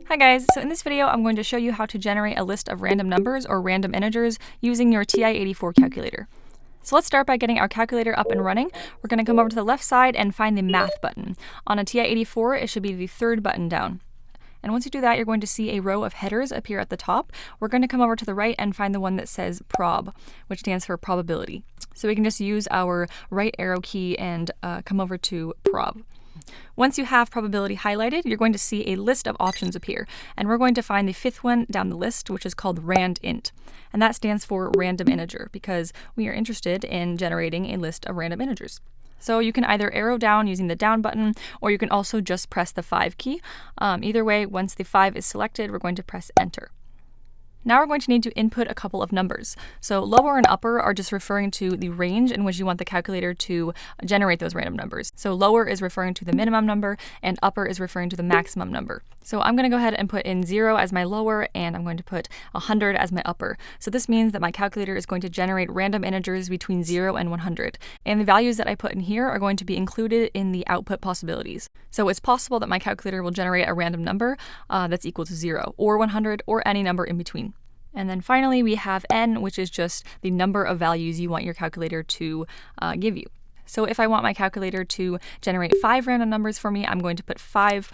Hi guys, so in this video I'm going to show you how to generate a list of random numbers or random integers using your TI-84 calculator. So let's start by getting our calculator up and running. We're going to come over to the left side and find the Math button. On a TI-84 it should be the third button down. And once you do that, you're going to see a row of headers appear at the top. We're going to come over to the right and find the one that says prob, which stands for probability. So we can just use our right arrow key and come over to prob. Once you have probability highlighted, you're going to see a list of options appear, and we're going to find the fifth one down the list, which is called randint, and that stands for random integer because we are interested in generating a list of random integers. So you can either arrow down using the down button, or you can also just press the 5 key. Either way, once the 5 is selected, we're going to press enter. Now we're going to need to input a couple of numbers. So lower and upper are just referring to the range in which you want the calculator to generate those random numbers. So lower is referring to the minimum number and upper is referring to the maximum number. So I'm going to go ahead and put in 0 as my lower and I'm going to put 100 as my upper. So this means that my calculator is going to generate random integers between 0 and 100. And the values that I put in here are going to be included in the output possibilities. So it's possible that my calculator will generate a random number that's equal to 0 or 100 or any number in between. And then finally, we have n, which is just the number of values you want your calculator to give you. So if I want my calculator to generate 5 random numbers for me, I'm going to put 5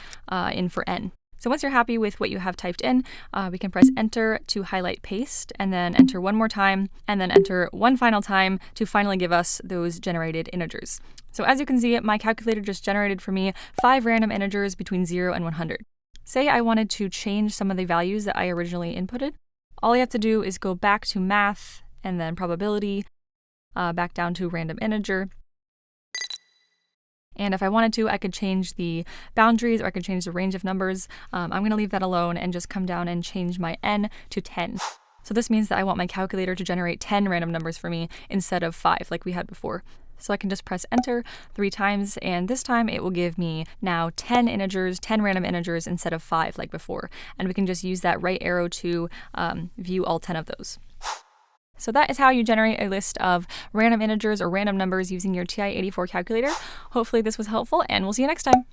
in for n. So once you're happy with what you have typed in, we can press enter to highlight paste, and then enter one more time, and then enter one final time to finally give us those generated integers. So as you can see, my calculator just generated for me 5 random integers between 0 and 100. Say I wanted to change some of the values that I originally inputted. All you have to do is go back to math and then probability, back down to random integer. And if I wanted to, I could change the boundaries or I could change the range of numbers. I'm going to leave that alone and just come down and change my n to 10. So this means that I want my calculator to generate 10 random numbers for me instead of 5 like we had before. So I can just press enter 3 times, and this time it will give me now 10 integers, 10 random integers instead of 5 like before. And we can just use that right arrow to view all 10 of those. So that is how you generate a list of random integers or random numbers using your TI-84 calculator. Hopefully this was helpful, and we'll see you next time.